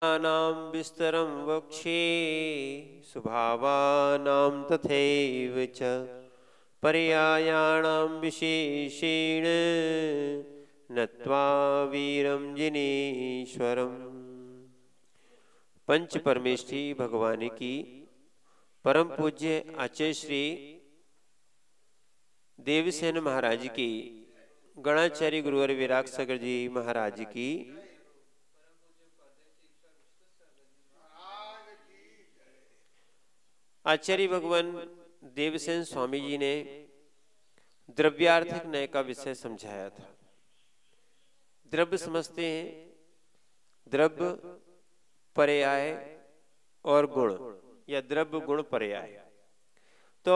नाम विस्तरं वक्षे स्वभावानां तथैव च पर्यायाणां विशेषेण नत्वा वीरं जिनेश्वरम्। पंच परमेष्ठी भगवान की परम पूज्य आचार्य श्री देवसेन महाराज की, गणाचार्य गुरुवर विराग सागर जी महाराज की, आचार्य भगवान देवसेन स्वामी जी ने द्रव्यार्थिक न्याय का विषय समझाया था। द्रव्य समझते हैं, द्रव्य पर्याय और गुण, या द्रव्य गुण पर्याय। तो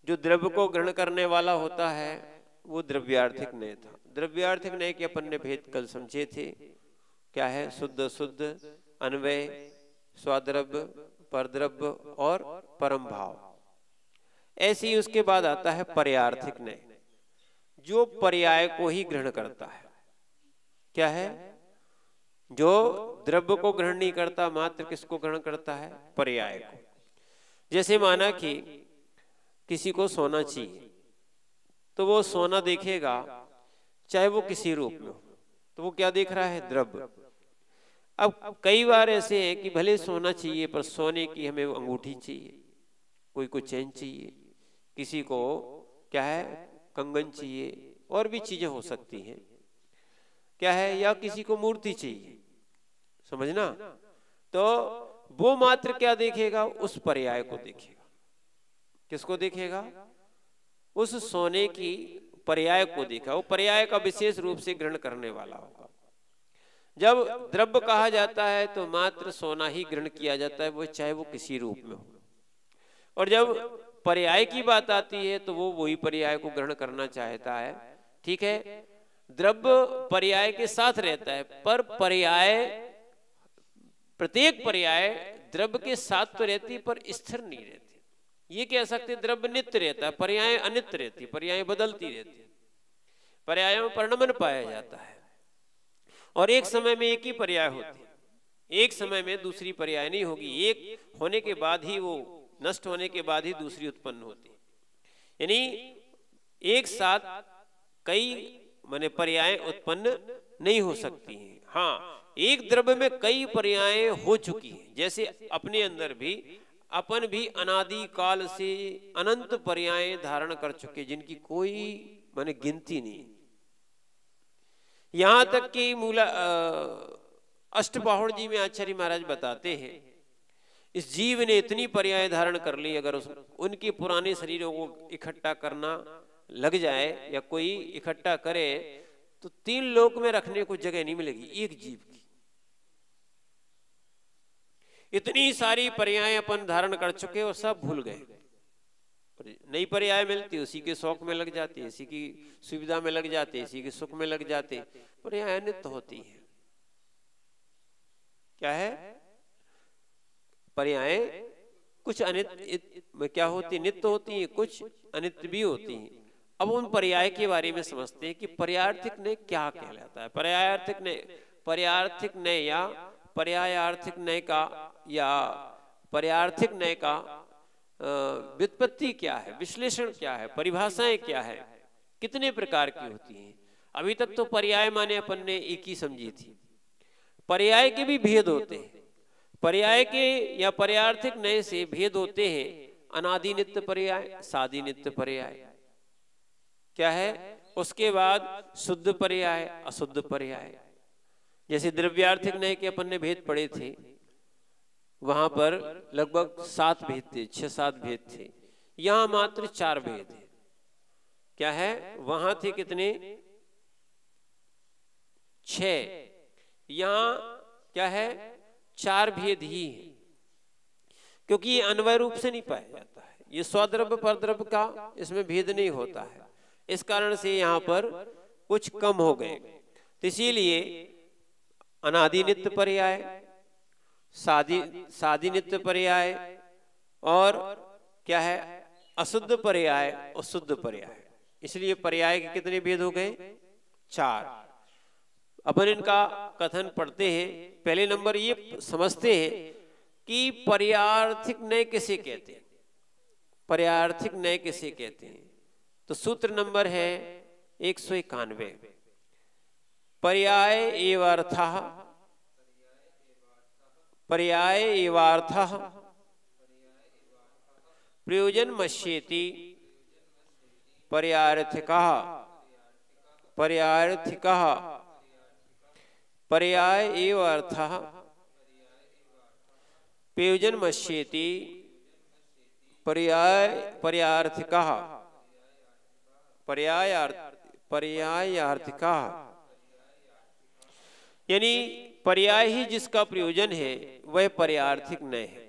जो द्रव्य को ग्रहण करने वाला होता है वो द्रव्यार्थिक न्याय था। द्रव्यार्थिक न्याय के अपन ने भेद कल समझे थे। क्या है? शुद्ध अशुद्ध, अन्वय, स्वाद्रव्य, परद्रव्य और परम भाव। ऐसे ही उसके बाद आता है पर्यार्थिक न्याय, जो पर्याय को ही ग्रहण करता है। क्या है? जो द्रव्य को ग्रहण नहीं करता, मात्र किसको ग्रहण करता है? पर्याय को। जैसे माना कि किसी को सोना चाहिए, तो वो सोना देखेगा, चाहे वो किसी रूप में हो, तो वो क्या देख रहा है? द्रव्य। अब कई बार ऐसे है कि भले सोना चाहिए पर सोने की हमें अंगूठी चाहिए, कोई को चैन चाहिए, किसी को क्या है कंगन चाहिए, और भी चीजें हो सकती हैं। क्या है? या किसी को मूर्ति चाहिए, समझना। तो वो मात्र क्या देखेगा? उस पर्याय को देखेगा। किसको देखेगा? उस सोने की पर्याय को देखा। वो पर्याय का विशेष रूप से ग्रहण करने वाला होगा। जब द्रव्य कहा जाता है तो मात्र सोना ही ग्रहण किया जाता है, वो चाहे वो किसी रूप में हो। और जब पर्याय की बात आती है तो वो वही पर्याय को ग्रहण करना चाहता है। ठीक है, द्रव्य पर्याय के साथ रहता है, पर पर्याय, प्रत्येक पर्याय द्रव्य के साथ तो रहती है पर स्थिर नहीं रहती। ये कह सकते द्रव्य नित्य रहता है, पर्याय अनित्य रहती, पर्याय बदलती रहती है। पर्यायों में परिणमन पाया जाता है, और एक समय में एक ही पर्याय होती है, एक समय में दूसरी पर्याय नहीं होगी। एक होने के बाद ही, वो नष्ट होने के बाद ही दूसरी उत्पन्न होती है। यानी एक साथ कई माने पर्याय उत्पन्न नहीं हो सकती हैं। हाँ, एक द्रव्य में कई पर्याय हो चुकी हैं। जैसे अपने अंदर भी अपन भी अनादि काल से अनंत पर्याय धारण कर चुके, जिनकी कोई माने गिनती नहीं। यहां तक कि मूला अष्टबाहुड़ जी में आचार्य महाराज बताते हैं, इस जीव ने इतनी पर्याय धारण कर ली, अगर उनके पुराने शरीरों को इकट्ठा करना लग जाए या कोई इकट्ठा करे तो 3 लोक में रखने को जगह नहीं मिलेगी एक जीव की। इतनी सारी पर्याय अपन धारण कर चुके और सब भूल गए। नई पर्याय मिलती, उसी के शौक में लग जाती, इसी की सुविधा में लग जाते, इसी के सुख में लग जाते। पर्याय अनित्य होती है। क्या है? पर्याय कुछ अनित्य क्या होती? नित्य होती है, कुछ अनित्य भी होती है। अब उन पर्याय के बारे में समझते हैं कि पर्यायार्थिक न्याय क्या कहलाता है। पर्यायार्थिक न्याय, पर्यायार्थिक न्याय या पर्यायार्थिक न्याय का या पर्यायार्थिक न्याय का व्युत्पत्ति क्या है, विश्लेषण क्या है, परिभाषाएं क्या है, कितने प्रकार की होती हैं। अभी तक तो पर्याय माने अपन ने एक ही समझी थी। पर्याय के भी भेद होते हैं। पर्याय के या पर्यायार्थिक न्याय से भेद होते हैं अनादि नित्य पर्याय, सादि नित्य पर्याय। क्या है? उसके बाद शुद्ध पर्याय, अशुद्ध पर्याय। जैसे द्रव्यार्थिक न्याय के अपन ने भेद पढ़े थे, वहां पर लगभग 7 भेद थे, 6-7 भेद थे। यहां मात्र 4 भेद है। क्या है? वहां थे कितने? 6। यहां क्या है? 4 भेद ही है, क्योंकि ये अन्वय रूप से नहीं पाया जाता है। ये स्वद्रव्य परद्रव्य का इसमें भेद नहीं होता है। इस कारण से यहां पर कुछ कम हो गए। तो इसीलिए अनादि नित्य पर्याय, सादि नित्य पर्याय, और क्या है? अशुद्ध पर्याय और शुद्ध पर्याय। इसलिए पर्याय के कितने भेद हो गए? 4। अपन इनका कथन पढ़ते हैं। पहले नंबर ये समझते हैं कि पर्यायर्थक न्याय किसे कहते हैं, पर्यायर्थक न्याय किसे कहते हैं। तो सूत्र नंबर है 191, पर्याय एवार्थः, पर्याय एवार्थः प्रयोजनमस्येति पर्यायर्थकः, पर्यायर्थकः पर्याय एव अर्थः प्रयोजनमस्येति पर्याय पर्यायार्थकः, पर्यायार्थकः यानी पर्याय ही जिसका प्रयोजन है वह पर्यायार्थक न्याय है।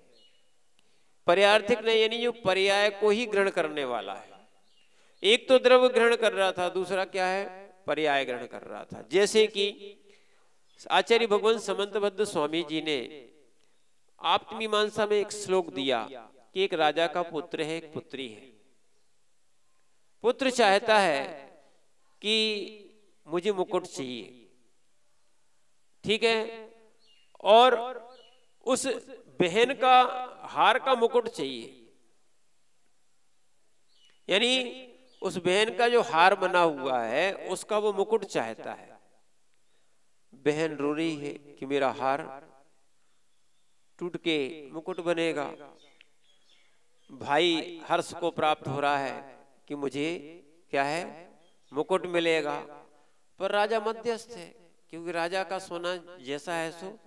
पर्यायार्थक न्याय यानी जो पर्याय को ही ग्रहण करने वाला है। एक तो द्रव्य ग्रहण कर रहा था, दूसरा क्या है, पर्याय ग्रहण कर रहा था। जैसे कि आचार्य भगवान समंतबद्ध स्वामी जी ने आप्तमीमांसा में एक श्लोक दिया कि एक राजा का पुत्र है, एक पुत्री है। पुत्र चाहता है कि मुझे मुकुट चाहिए, ठीक है, और उस बहन का हार का मुकुट चाहिए, यानी उस बहन का जो हार बना हुआ है उसका वो मुकुट चाहता है। बहन रो रही है कि मेरा हार टूट के मुकुट बनेगा। भाई हर्ष को प्राप्त हो रहा है कि मुझे क्या है, मुकुट मिलेगा। पर राजा मध्यस्थ है, क्योंकि राजा का सोना जैसा है सो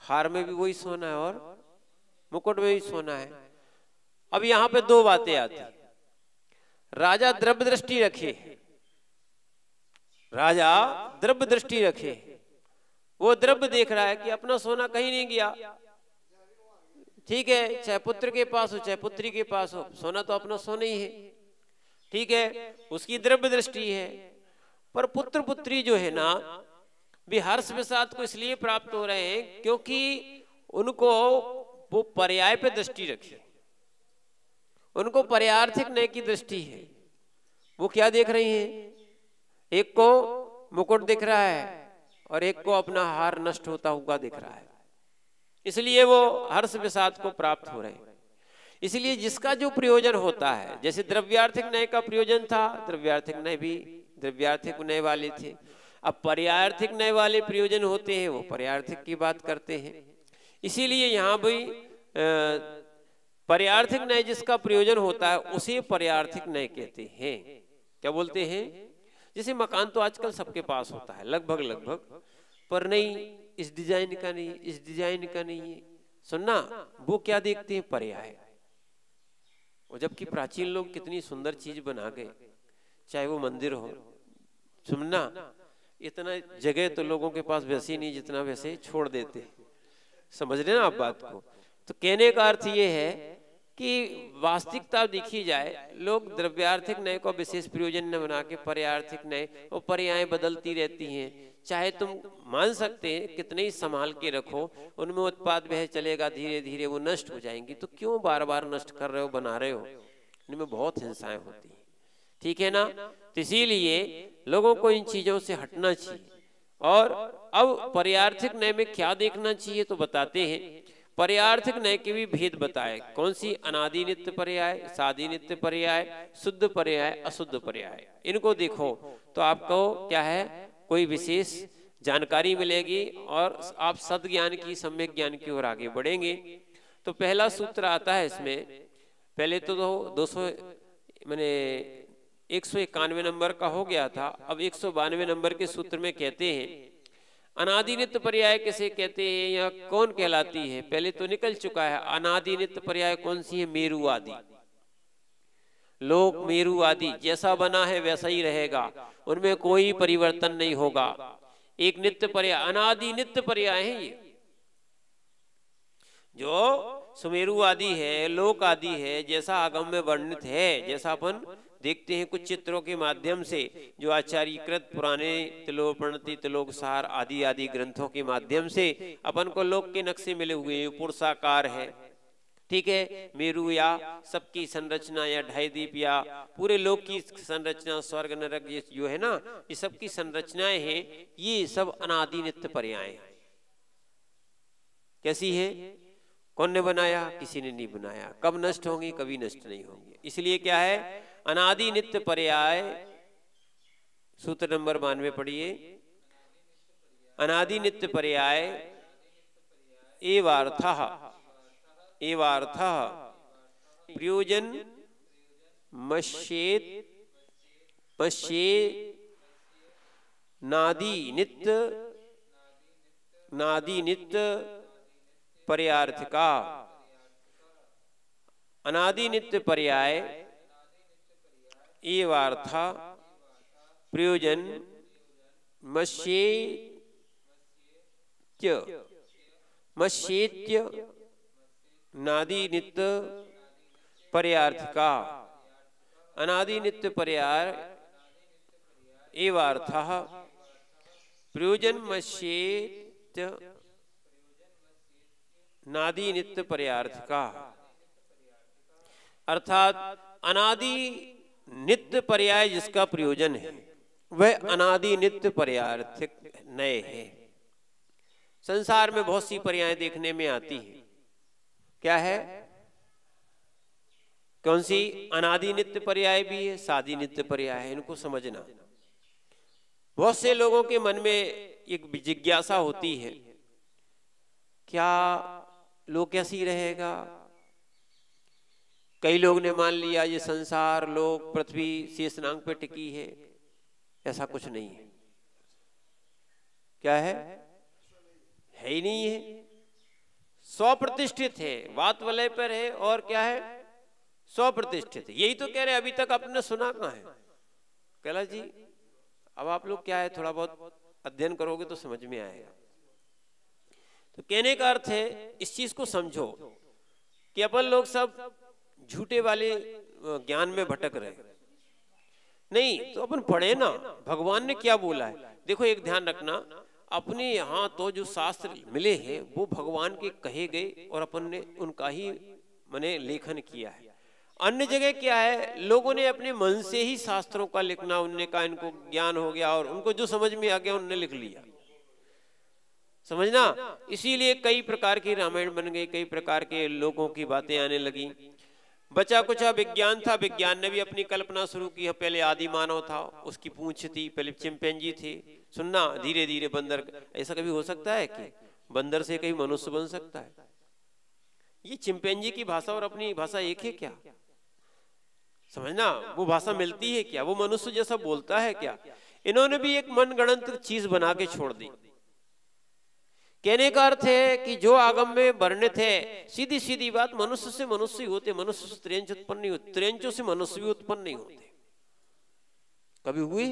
हार में भी वही सोना है और मुकुट में भी सोना है। अब यहां पे दो बातें आती। राजा द्रव्य दृष्टि रखे, राजा द्रव्य दृष्टि रखे, वो द्रव्य देख रहा है कि अपना सोना कहीं नहीं गया, ठीक है, चाहे पुत्र के पास हो चाहे पुत्री के पास हो, सोना तो अपना सोना ही है, ठीक है, उसकी द्रव्य दृष्टि है। पर पुत्र पुत्री जो है ना भी हर्ष विषाद को इसलिए प्राप्त हो रहे हैं क्योंकि उनको वो पर्याय पे दृष्टि रखी, उनको पर्यायार्थक न्याय की दृष्टि है। वो क्या देख रही हैं, एक को मुकुट दिख रहा है और एक को अपना हार नष्ट होता हुआ दिख रहा है, इसलिए वो हर्ष विषाद को प्राप्त हो रहे हैं। इसलिए जिसका जो प्रयोजन होता है, जैसे द्रव्यार्थक न्याय का प्रयोजन था, द्रव्यार्थक न्याय भी द्रव्यार्थक न्याय वाले थे। अब पर्यायार्थक न्याय वाले प्रयोजन होते हैं, वो पर्यायार्थक की बात करते हैं। इसीलिए यहाँ भी पर्यायार्थक न्याय जिसका प्रयोजन होता है उसे पर्यायार्थक न्याय कहते हैं। क्या बोलते हैं, जैसे मकान तो आजकल सबके पास होता है लगभग, पर नहीं इस डिजाइन का नहीं, इस डिजाइन का नहीं है। सुनना, वो क्या देखते हैं, पर्याय। और जबकि प्राचीन लोग कितनी सुंदर चीज बना गए, चाहे वो मंदिर हो। सुनना, इतना जगह तो लोगों के पास वैसे ही नहीं जितना वैसे छोड़ देते। समझ रहे ना आप बात को। तो कहने का अर्थ ये है कि वास्तविकता देखी जाए, लोग द्रव्यार्थक न्याय को विशेष प्रयोजन न बना के पर्यायार्थक न्याय, और पर्याय बदलती रहती हैं। चाहे तुम मान सकते हैं कितने ही संभाल के रखो, उनमें उत्पाद वह चलेगा, धीरे धीरे वो नष्ट हो जाएंगी। तो क्यों बार बार नष्ट कर रहे हो, बना रहे हो, इनमें बहुत हिंसाएं होती हैं, ठीक है ना। तो इसीलिए लोगों को इन चीजों से हटना चाहिए। और अब पर्यायार्थक न्याय में क्या देखना चाहिए तो बताते हैं। पर्यायार्थक न्याय के भी भेद बताए, कौन सी, अनादि नित्य पर्याय, सादि नित्य पर्याय, शुद्ध पर्याय, अशुद्ध पर्याय। इनको देखो तो आपको क्या है, कोई विशेष जानकारी मिलेगी और आप सद्ज्ञान की, सम्यक ज्ञान की ओर आगे बढ़ेंगे। तो पहला सूत्र आता है इसमें, पहले तो 191 नंबर का हो गया था, अब 192 नंबर के सूत्र में कहते हैं अनादि नित्य पर्याय किसे कहते हैं या कौन कहलाती है। पहले तो निकल चुका है, अनादि नित्य पर्याय कौन सी है, मेरु आदि। लोक मेरु आदि जैसा बना है वैसा ही रहेगा, उनमें कोई परिवर्तन नहीं होगा। एक नित्य पर्याय, अनादि नित्य पर्याय है ये। जो सुमेरु आदि है, लोक आदि है, जैसा आगम में वर्णित है, जैसा अपन देखते हैं कुछ चित्रों के माध्यम से, जो आचार्यकृत पुराने तिलोपणति, तिलोक सार आदि आदि ग्रंथों के माध्यम से अपन को लोक के नक्शे मिले हुए हैं। पुरुषाकार है, ठीक है, मेरु या सबकी संरचना या ढाई दीप या पूरे लोक की संरचना, स्वर्ग नरक ये जो है ना, ये सबकी संरचनाएं हैं, ये सब अनादि नित्य पर्याय हैं। कैसी है? कौन ने बनाया? किसी ने नहीं बनाया। कब नष्ट होंगी? कभी नष्ट नहीं होंगी। इसलिए क्या है? अनादि नित्य पर्याय। सूत्र नंबर 92 पढ़िए। अनादि नित्य पर्याय एवार्थः प्रयोजन मश्येत नादि नित्य पर्यार्थ का। अनादि नित्य पर्याय एवार्थ प्रयोजन मश्येत्य नादि नित्य पर्यार्थ का। अनादि नित्य पर्याय एवार्थ प्रयोजन मश्येत्य नादि नित्य पर्यार्थ का। अर्थात अनादि नित्य पर्याय जिसका प्रयोजन है वह अनादि नित्य पर्यार्थिक नए है। संसार में बहुत सी पर्याय देखने में आती है। क्या है? कौन सी? अनादि नित्य पर्याय भी है, सादि नित्य पर्याय है। इनको समझना। बहुत से लोगों के मन में एक जिज्ञासा होती है, क्या लोक कैसी रहेगा? कई लोग ने मान लिया ये संसार, लोक, पृथ्वी शेषनाग पे टिकी है। ऐसा कुछ नहीं है। क्या है? है ही नहीं है। 100% है, बात वलय पर है। और क्या है? 100% है। यही तो कह रहे, अभी तक आपने सुना कहाँ है? कैलाश जी, अब आप लोग क्या है, थोड़ा बहुत अध्ययन करोगे तो समझ में आएगा। तो कहने का अर्थ है, इस चीज को समझो कि अपन लोग सब झूठे वाले ज्ञान में भटक रहे। नहीं तो अपन पढ़े ना, भगवान ने क्या बोला है। देखो, एक ध्यान रखना, अपने यहाँ तो जो शास्त्र मिले हैं वो भगवान के कहे गए और अपन ने उनका ही मैंने लेखन किया है। अन्य जगह क्या है, लोगों ने अपने मन से ही शास्त्रों का लिखना, उनने कहा इनको ज्ञान हो गया और उनको जो समझ में आ गया उनने लिख लिया। समझना। इसीलिए कई प्रकार की रामायण बन गई, कई प्रकार के लोगों की बातें आने लगी। बचा कुचा विज्ञान था, विज्ञान ने भी अपनी कल्पना शुरू की। पहले आदि मानव था, उसकी पूंछ थी, पहले चिंपैंजी थे। सुनना, धीरे धीरे बंदर। ऐसा कभी हो सकता है कि बंदर से कहीं मनुष्य बन सकता है? ये चिंपैंजी की भाषा और अपनी भाषा एक है क्या? समझना, वो भाषा मिलती है क्या? वो मनुष्य जैसा बोलता है क्या? इन्होंने भी एक मनगढ़ंत चीज बना के छोड़ दी। कहने का अर्थ है कि जो आगम में वर्णित है, सीधी सीधी बात, मनुष्य से मनुष्य ही होते, मनुष्य से त्रियंच उत्पन्न नहीं होते, त्रियंचों से मनुष्य भी उत्पन्न नहीं होते। कभी हुए?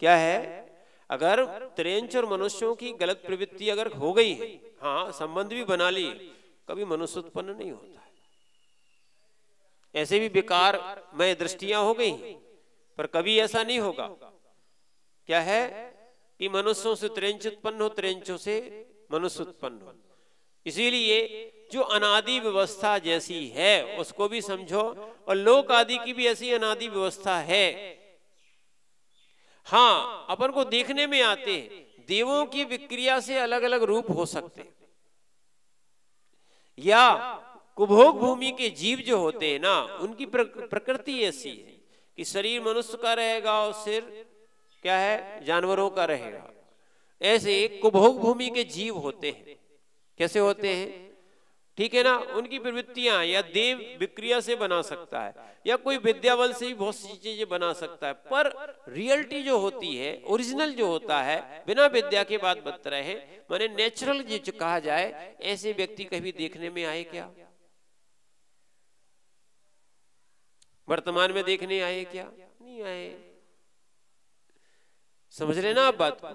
क्या है? अगर त्रियंच और मनुष्यों की गलत प्रवृत्ति अगर हो गई है, हाँ, संबंध भी बना ली, कभी मनुष्य उत्पन्न नहीं होता है। ऐसे भी बेकार में दृष्टियां हो गई, पर कभी ऐसा नहीं होगा। क्या है कि मनुष्यों से त्रियंच उत्पन्न हो, त्रियंचों से मनुष्य उत्पन्न हो। इसीलिए जो अनादि व्यवस्था जैसी है उसको भी समझो, और लोक आदि की भी ऐसी अनादि व्यवस्था है। हाँ, अपन को देखने में आते हैं, देवों की विक्रिया से अलग अलग रूप हो सकते, या कुभोग भूमि के जीव जो होते हैं ना, उनकी प्रकृति ऐसी है कि शरीर मनुष्य का रहेगा और सिर क्या है, जानवरों का रहेगा। ऐसे कुभोग भूमि के जीव होते हैं। कैसे होते हैं? ठीक है ना, उनकी प्रवृत्तियां या देव विक्रिया से बना सकता है, या कोई विद्याबल से भी बहुत सी चीजें बना सकता है, पर रियलिटी जो होती है, ओरिजिनल जो होता है, बिना विद्या के बात बता रहे हैं, माने नेचुरल जो कहा जाए, ऐसे व्यक्ति कभी देखने में आए क्या? वर्तमान में देखने आए क्या? नहीं आए। समझ रहे ना आप बात को?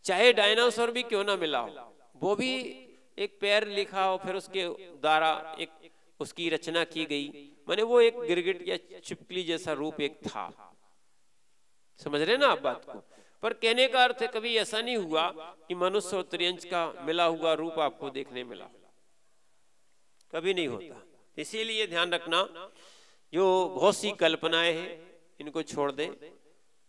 चाहे डायनासोर भी क्यों ना मिला हो, वो भी एक पैर लिखा हो, फिर उसके द्वारा एक उसकी रचना की गई, माने वो एक गिरगिट या छिपकली जैसा रूप एक था। समझ रहे ना आप बात को? पर कहने का अर्थ है, कभी ऐसा नहीं हुआ कि मनुष्य और त्रियंच का मिला हुआ रूप आपको देखने मिला। कभी नहीं होता। इसीलिए ध्यान रखना, जो बहुत सी कल्पनाएं हैं इनको छोड़ दें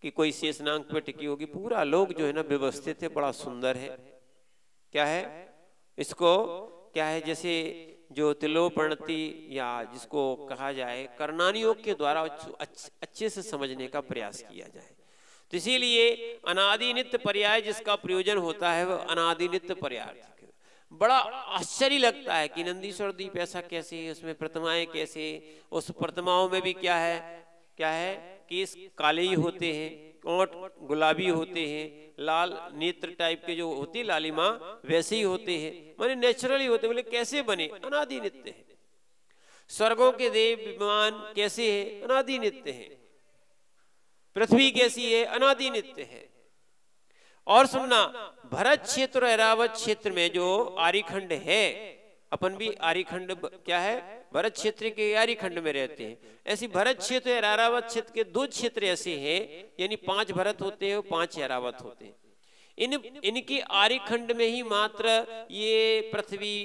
कि कोई शेषनाग पे टिकी होगी। पूरा लोक जो है ना व्यवस्थित है, बड़ा सुंदर है। क्या है इसको, क्या है, जैसे जो तिलोपणति या जिसको कहा जाए कर्णानी योग के द्वारा अच्छे से समझने का प्रयास किया जाए। तो इसीलिए अनादि नित्य पर्याय जिसका प्रयोजन होता है वह अनादि नित्य पर्याय। बड़ा आश्चर्य लगता है कि नंदीश्वर द्वीप ऐसा कैसे है, उसमें प्रतिमाएं कैसे, उस प्रतिमाओं में भी क्या है कि इस काले ही होते हैं, ओंठ गुलाबी होते हैं, लाल नेत्र टाइप के जो होती लालिमा वैसे ही होते हैं, माने नेचुरली होते। बोले कैसे बने? अनादि नित्य है। स्वर्गों के देव विमान कैसे है? अनादि नित्य है। पृथ्वी कैसी है? अनादि नित्य है। और सुनना, भरत क्षेत्र ऐरावत क्षेत्र में जो आर्यखंड है, अपन भी आर्यखंड क्या है भरत क्षेत्र के आर्यखंड में रहते हैं। ऐसी भरत क्षेत्र ऐरावत क्षेत्र के 2 क्षेत्र ऐसे हैं, यानी 5 भरत होते हैं और 5 ऐरावत होते हैं। इनके आर्यखंड में ही मात्र ये पृथ्वी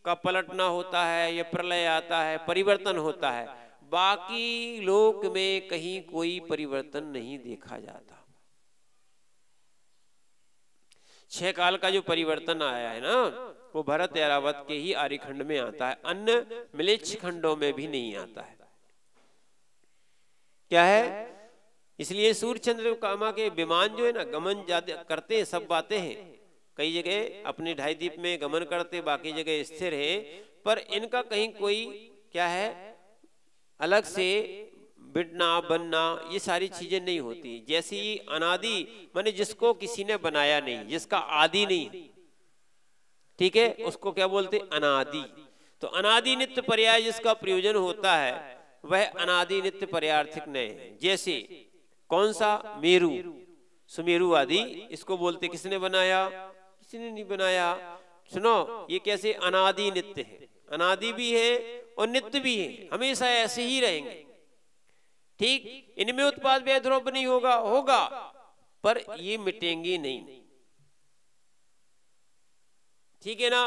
का पलटना होता है, ये प्रलय आता है, परिवर्तन होता है। बाकी लोक में कहीं कोई परिवर्तन नहीं देखा जाता। 6 काल का जो परिवर्तन आया है ना, वो भरत ऐरावत के ही आर्यखंड में आता है, अन्य मिलेच्छ खंडों में भी नहीं आता है। क्या है? इसलिए सूर्य चंद्र कामा के विमान जो है ना गमन ज्यादा करते हैं, सब बातें हैं। कई जगह अपने ढाई द्वीप में गमन करते, बाकी जगह स्थिर है, पर इनका कहीं कोई क्या है अलग से बिटना बनना ये सारी चीजें नहीं होती। जैसी अनादि माने जिसको किसी ने बनाया नहीं, जिसका आदि नहीं, ठीक है, उसको क्या बोलते? अनादि। तो अनादि नित्य पर्याय जिसका प्रयोजन होता है वह अनादि नित्य पर्यार्थिक नहीं है। जैसे कौन सा? मेरु, सुमेरु आदि, इसको बोलते किसने बनाया? किसी ने नहीं बनाया। सुनो, ये कैसे अनादि नित्य है, अनादि भी है और नित्य भी है, हमेशा ऐसे ही रहेंगे। ठीक, इनमें उत्पाद व्यय ध्रुव नहीं होगा पर ये मिटेंगे नहीं, ठीक है ना।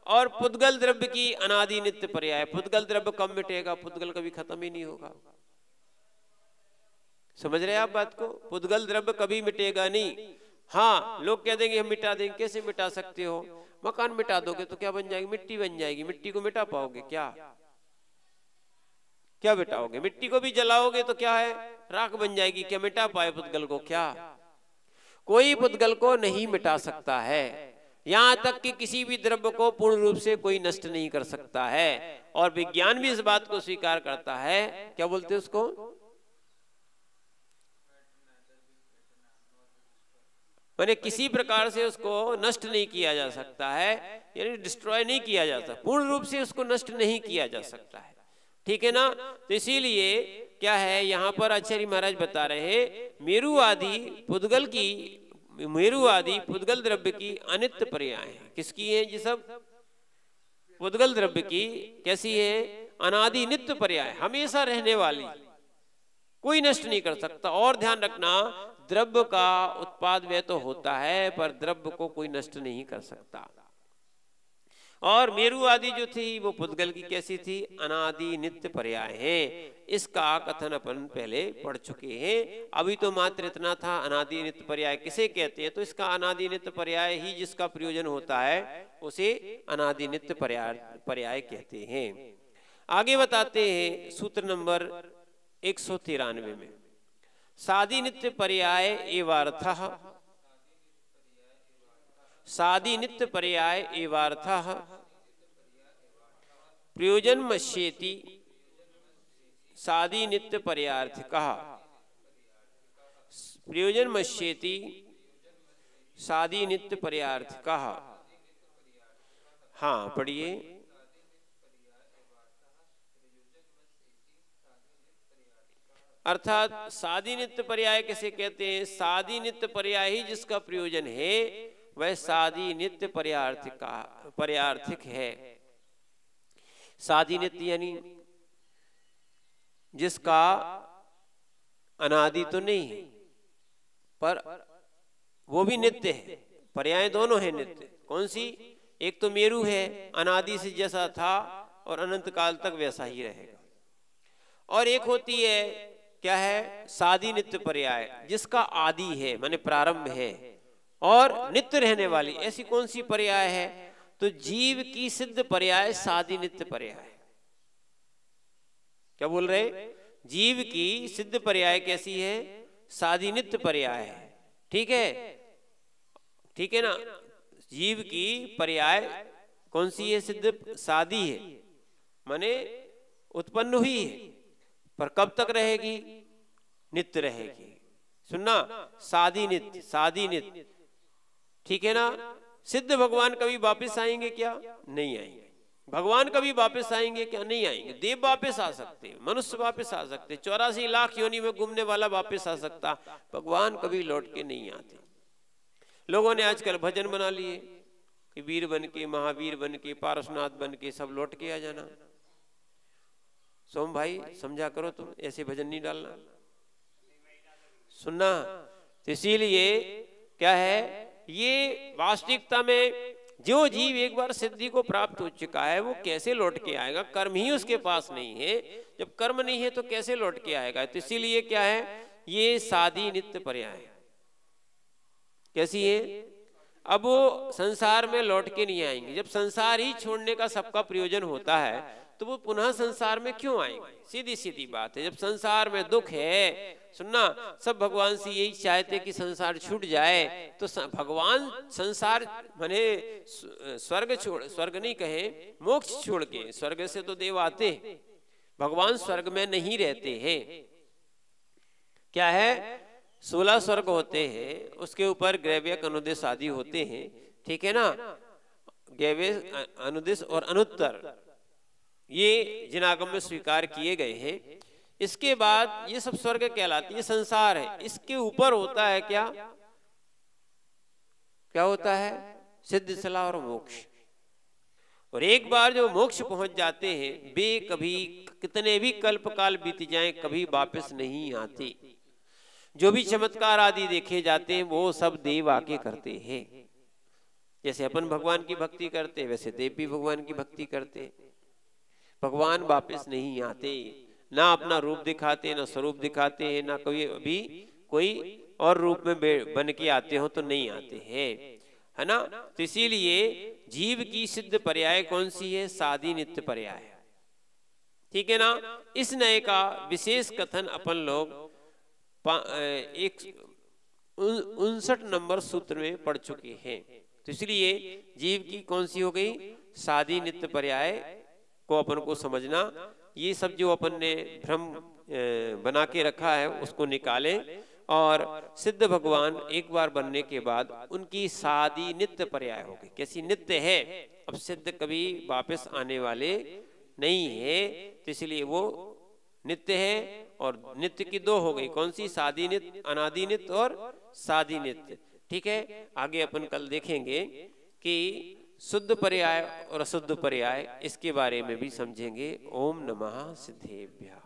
और पुद्गल द्रव्य की अनादि नित्य पर्याय। पुद्गल द्रव्य कब मिटेगा? पुद्गल कभी खत्म ही नहीं होगा। समझ रहे हैं आप बात को? पुद्गल द्रव्य कभी मिटेगा नहीं। हाँ, लोग कह देंगे हम मिटा देंगे। कैसे मिटा सकते हो? मकान मिटा दोगे तो क्या बन जाएगी? मिट्टी बन जाएगी। मिट्टी को मिटा पाओगे क्या? क्या मिटाओगे? मिट्टी को भी जलाओगे तो क्या है? राख बन जाएगी। क्या मिटा पाए पुद्गल को? क्या कोई पुद्गल को नहीं मिटा सकता है। यहां तक कि किसी भी द्रव्य को पूर्ण रूप से कोई नष्ट नहीं कर सकता है। और विज्ञान भी इस बात को स्वीकार करता है। क्या बोलते हैं उसको? माने किसी प्रकार से उसको नष्ट नहीं किया जा सकता है, यानी डिस्ट्रॉय नहीं किया जा सकता, पूर्ण रूप से उसको नष्ट नहीं किया जा सकता है, ठीक है ना। तो इसीलिए क्या है यहाँ पर आचार्य महाराज बता रहे हैं, मेरु आदि पुद्गल की, मेरु आदि पुद्गल द्रव्य की अनित्य पर्याय है। किसकी है जी? सब पुद्गल द्रव्य की कैसी है? अनादि नित्य पर्याय, हमेशा रहने वाली, कोई नष्ट नहीं कर सकता। और ध्यान रखना, द्रव्य का उत्पाद व्यय तो होता है पर द्रव्य को कोई नष्ट नहीं कर सकता। और मेरु आदि जो थी वो पुद्गल की कैसी थी? अनादि नित्य पर्याय है। इसका कथन अपन पहले पढ़ चुके हैं। अभी तो मात्र इतना था, अनादि नित्य पर्याय किसे कहते हैं? तो इसका अनादि नित्य पर्याय ही जिसका प्रयोजन होता है उसे अनादि नित्य पर्याय कहते हैं। आगे बताते हैं सूत्र नंबर 193 में, सादि नित्य पर्याय एवार्थः, सादि नित्य पर्याय एवार्थः प्रयोजन मश्येति सादि नित्य पर्यार्थिकः, प्रयोजन मश्येति सादि नित्य पर्यार्थिकः। हाँ पढ़िए। अर्थात सादि नित्य पर्याय किसे कहते हैं? सादि नित्य पर्याय ही जिसका प्रयोजन है वह सादि नित्य पर्यार्थिक है। सादि नित्य यानी जिसका अनादि तो नहीं है पर वो भी नित्य है। पर्याय दोनों है नित्य। कौन सी? एक तो मेरु है, अनादि से जैसा था और अनंत काल तक वैसा ही रहेगा। और एक होती है क्या है, सादी नित्य पर्याय, जिसका आदि है माने प्रारंभ है और नित्य रहने वाली। ऐसी कौन सी पर्याय है? तो जीव की सिद्ध पर्याय सादी नित्य पर्याय। क्या बोल रहे? जीव की सिद्ध पर्याय कैसी है? सादी नित्य पर्याय है। ठीक है, ठीक है ना। जीव की पर्याय कौन सी है? सिद्ध सादी है, माने उत्पन्न हुई है, पर कब तक रहेगी? नित्य रहेगी। सुनना, सादी नित्य, सादी नित्य। ठीक है ना। सिद्ध भगवान कभी वापस आएंगे क्या? नहीं आएंगे। भगवान कभी वापस आएंगे क्या? नहीं आएंगे। देव वापस आ सकते, मनुष्य वापस आ सकते, 84 लाख योनि में घूमने वाला वापस आ सकता, भगवान कभी लौट के नहीं आते। लोगों ने आजकल भजन बना लिए कि वीर बन के, महावीर बन के, पारसनाथ बन के सब लौट के आ जाना। सोम भाई समझा करो, तुम ऐसे भजन नहीं डालना। सुनना, तो इसीलिए क्या है, ये वास्तविकता में जो जीव एक बार सिद्धि को प्राप्त हो चुका है वो कैसे लौट के आएगा? कर्म ही उसके पास नहीं है। जब कर्म नहीं है तो कैसे लौट के आएगा? तो इसीलिए क्या है, ये सादी नित्य पर्याय। कैसी है? अब वो संसार में लौट के नहीं आएंगे। जब संसार ही छोड़ने का सबका प्रयोजन होता है तो वो पुनः संसार में क्यों आएंगे? सीधी सीधी बात है। जब संसार में दुख है, सुनना, सब भगवान से यही चाहते कि संसार छूट जाए, तो भगवान संसार माने स्वर्ग छोड़, स्वर्ग नहीं कहे, मोक्ष छोड़ के, स्वर्ग से तो देव आते, भगवान स्वर्ग में नहीं रहते हैं। क्या है, 16 स्वर्ग होते हैं, उसके ऊपर ग्रैव्यक, अनुदेश आदि होते हैं। ठीक है ना। ग्रैव्य, अनुदेश और अनुत्तर ये जिनागम में स्वीकार किए गए हैं। इसके बाद ये सब स्वर्ग कहलाते हैं, ये संसार है। इसके ऊपर होता है क्या? क्या होता है? सिद्ध सलाह और मोक्ष। और एक बार जो मोक्ष पहुंच जाते हैं, वे कभी कितने भी कल्प काल बीत जाएं, कभी वापस नहीं आते। जो भी चमत्कार आदि देखे जाते हैं वो सब देव आके करते हैं। जैसे अपन भगवान की भक्ति करते हैं वैसे देव भी भगवान की भक्ति करते हैं। भगवान वापस नहीं आते, ना अपना रूप दिखाते, ना स्वरूप दिखाते हैं, ना कोई अभी कोई और रूप में बन के आते हो तो नहीं आते हैं, है ना। तो इसीलिए जीव की सिद्ध पर्याय कौन सी है? सादी नित्य पर्याय। ठीक है ना। इस नए का विशेष कथन अपन लोग 59 नंबर सूत्र में पढ़ चुके हैं। तो इसलिए जीव की कौन सी हो गई? सादी नित्य पर्याय को अपन को समझना। ये सब जो अपन ने भ्रम बना के रखा है उसको निकालें, और सिद्ध भगवान एक बार बनने के बाद उनकी सादी नित्य पर्याय हो गई। कैसी? नित्य है। अब सिद्ध कभी वापस आने वाले नहीं है, तो इसलिए वो नित्य है। और नित्य की दो हो गई, कौन सी? सादी नित्य, अनादि नित्य और सादी नित्य। ठीक है। आगे अपन कल देखेंगे कि शुद्ध पर्याय और अशुद्ध पर्याय, इसके बारे में भी समझेंगे। ओम नमः सिद्धेभ्यः।